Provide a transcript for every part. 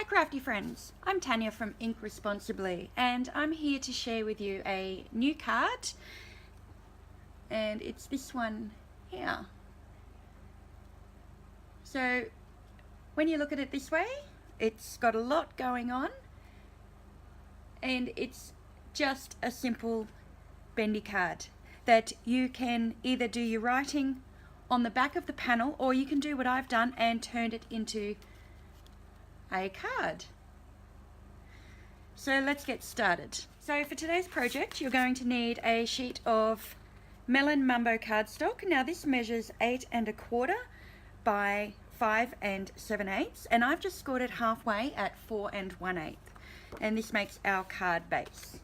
Hi crafty friends, I'm Tanya from Ink Responsibly and I'm here to share with you a new card, and it's this one here. So when you look at it this way, it's got a lot going on and it's just a simple bendy card that you can either do your writing on the back of the panel, or you can do what I've done and turned it into a card. So let's get started. So for today's project, you're going to need a sheet of Melon Mumbo cardstock. Now this measures 8 1/4 by 5 7/8, and I've just scored it halfway at 4 1/8, and this makes our card base.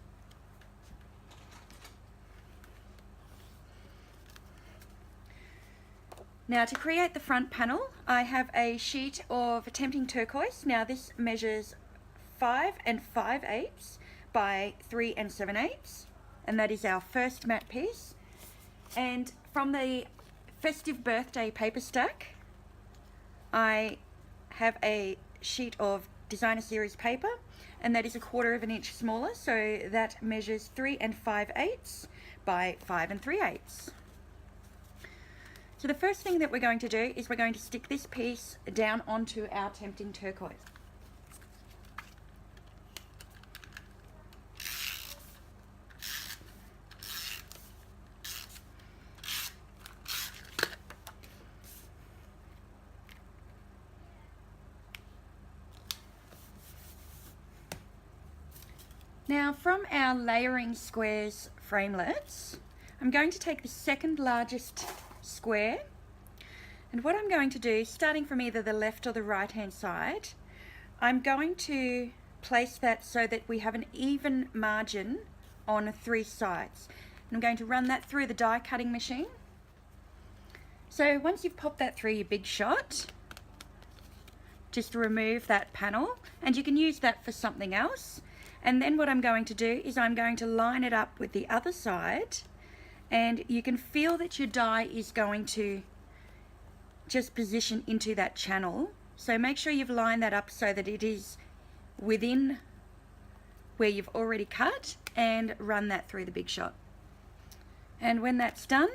Now to create the front panel, I have a sheet of Tempting Turquoise. Now this measures 5 5/8 by 3 7/8, and that is our first matte piece. And from the Festive Birthday paper stack, I have a sheet of Designer Series paper, and that is 1/4 inch smaller, so that measures 3 5/8 by 5 3/8. So the first thing that we're going to do is we're going to stick this piece down onto our Tempting Turquoise. Now from our layering squares framelets, I'm going to take the second largest square, and what I'm going to do, starting from either the left or the right hand side, I'm going to place that so that we have an even margin on 3 sides. And I'm going to run that through the die cutting machine. So once you've popped that through your Big Shot, just remove that panel, and you can use that for something else. And then what I'm going to do is I'm going to line it up with the other side, and you can feel that your die is going to just position into that channel. So make sure you've lined that up so that it is within where you've already cut, and run that through the Big Shot. And when that's done,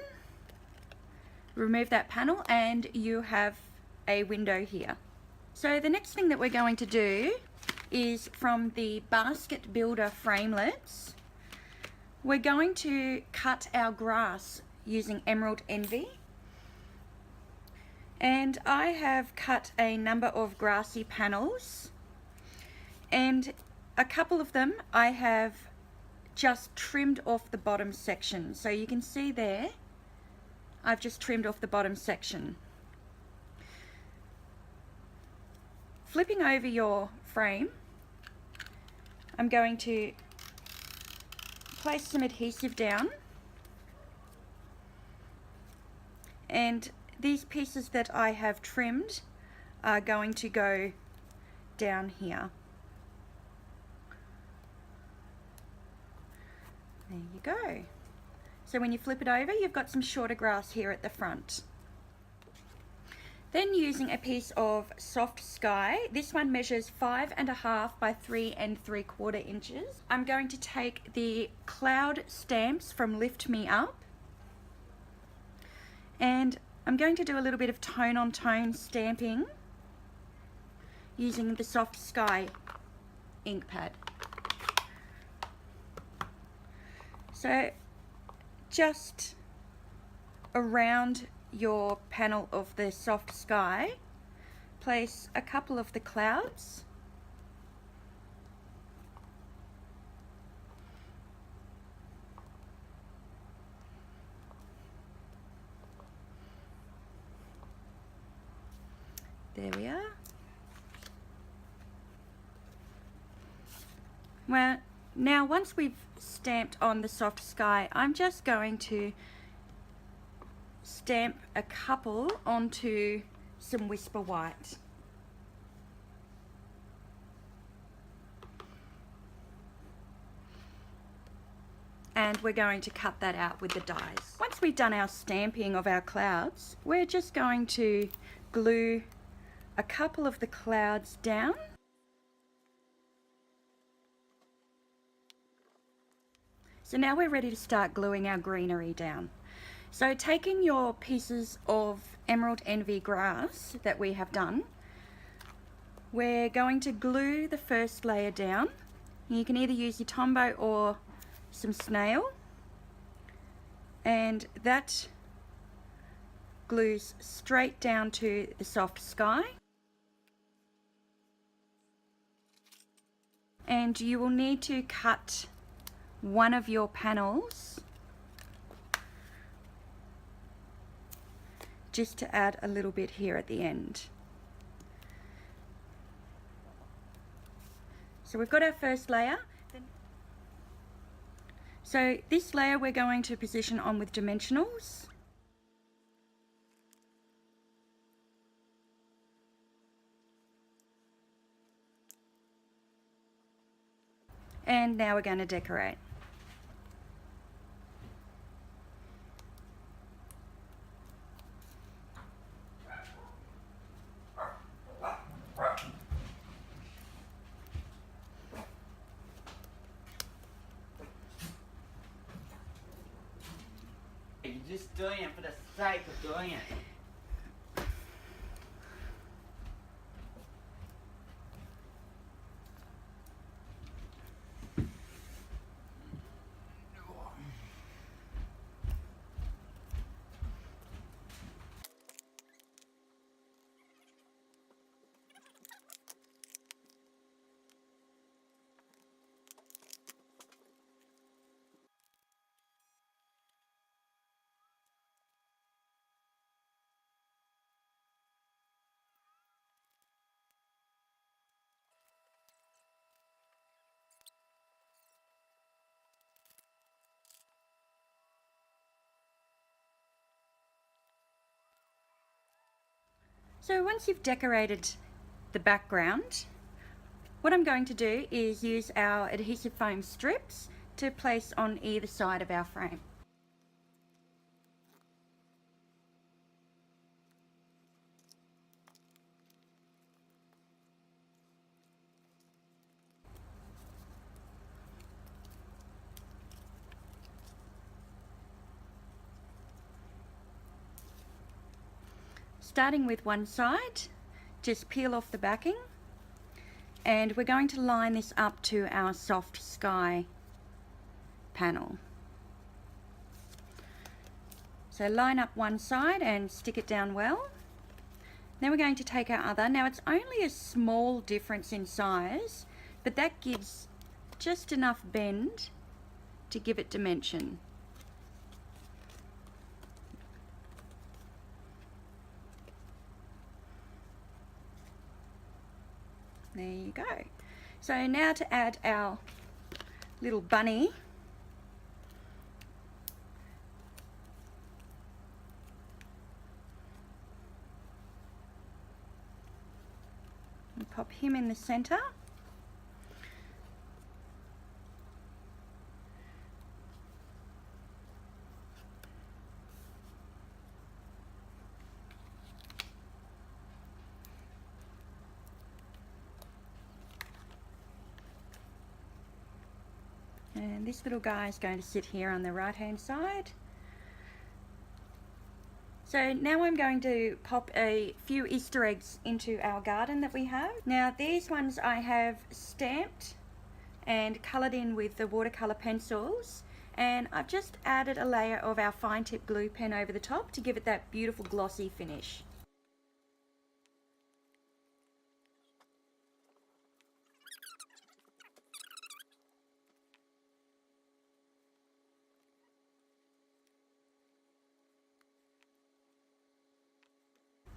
remove that panel and you have a window here. So the next thing that we're going to do is from the Basket Builder framelets, we're going to cut our grass using Emerald Envy. And I have cut a number of grassy panels, and a couple of them I have just trimmed off the bottom section. So you can see there, I've just trimmed off the bottom section. Flipping over your frame, I'm going to place some adhesive down, and these pieces that I have trimmed are going to go down here. There you go. So when you flip it over, you've got some shorter grass here at the front. Then using a piece of Soft Sky, this one measures 5 1/2 by 3 3/4 inches. I'm going to take the cloud stamps from Lift Me Up, and I'm going to do a little bit of tone on tone stamping using the Soft Sky ink pad. So just around your panel of the Soft Sky, place a couple of the clouds, there we are. Well, now once we've stamped on the Soft Sky, I'm just going to stamp a couple onto some Whisper White. And we're going to cut that out with the dies. Once we've done our stamping of our clouds, we're just going to glue a couple of the clouds down So now we're ready to start gluing our greenery down. So taking your pieces of Emerald Envy grass that we have done, we're going to glue the first layer down. You can either use your Tombow or some snail, and that glues straight down to the soft sky. And you will need to cut one of your panels just to add a little bit here at the end. So we've got our first layer. So this layer we're going to position on with dimensionals. And now we're going to decorate. You're just doing it for the sake of doing it. So once you've decorated the background, what I'm going to do is use our adhesive foam strips to place on either side of our frame. Starting with one side, just peel off the backing, and we're going to line this up to our soft sky panel. So line up one side and stick it down well. Then we're going to take our other. Now it's only a small difference in size, but that gives just enough bend to give it dimension. There you go. So now to add our little bunny. And pop him in the center. And this little guy is going to sit here on the right hand side. So now I'm going to pop a few Easter eggs into our garden that we have. Now these ones I have stamped and coloured in with the watercolour pencils, and I've just added a layer of our fine tip glue pen over the top to give it that beautiful glossy finish.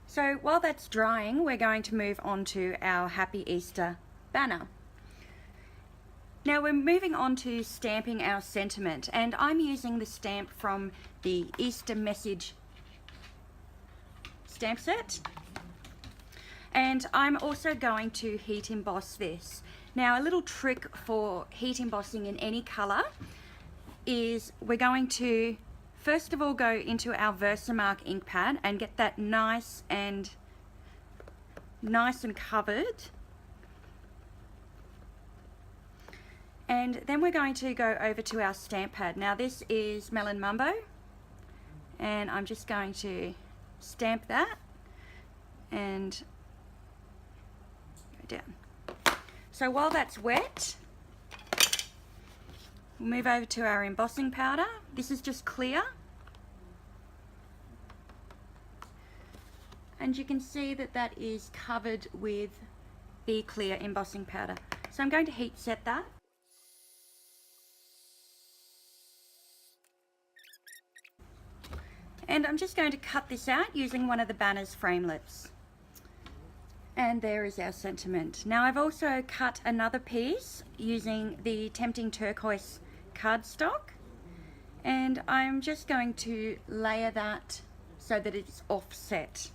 So while that's drying, we're going to move on to our Happy Easter banner. Now we're moving on to stamping our sentiment, and I'm using the stamp from the Easter message stamp set. And I'm also going to heat emboss this. Now a little trick for heat embossing in any colour is we're going to first of all go into our Versamark ink pad and get that nice and covered. And then we're going to go over to our stamp pad. Now this is Melon Mumbo, and I'm just going to stamp that and go down. So while that's wet, we'll move over to our embossing powder. This is just clear. And you can see that that is covered with the clear embossing powder. So I'm going to heat set that. And I'm just going to cut this out using one of the banner's framelits. And there is our sentiment. Now I've also cut another piece using the Tempting Turquoise cardstock, and I'm just going to layer that so that it's offset.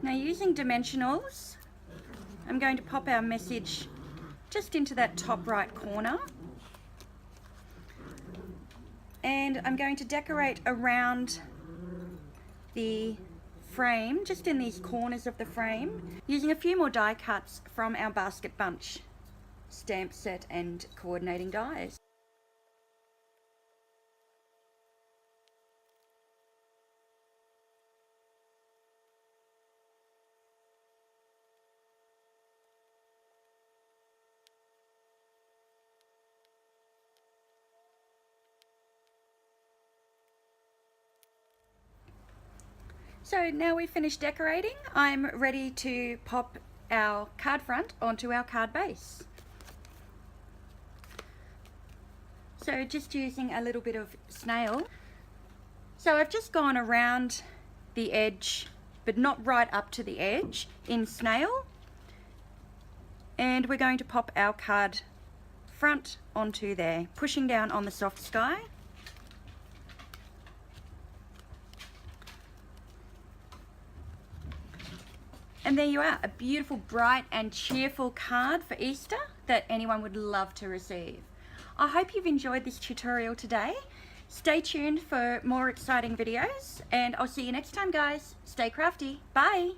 Now using dimensionals, I'm going to pop our message just into that top right corner, and I'm going to decorate around the frame, just in these corners of the frame, using a few more die cuts from our basket bunch stamp set and coordinating dies. So now we've finished decorating, I'm ready to pop our card front onto our card base. So just using a little bit of snail. So I've just gone around the edge, but not right up to the edge, in snail. And we're going to pop our card front onto there, pushing down on the soft sky. And there you are, a beautiful, bright and cheerful card for Easter that anyone would love to receive. I hope you've enjoyed this tutorial today. Stay tuned for more exciting videos, and I'll see you next time, guys. Stay crafty. Bye.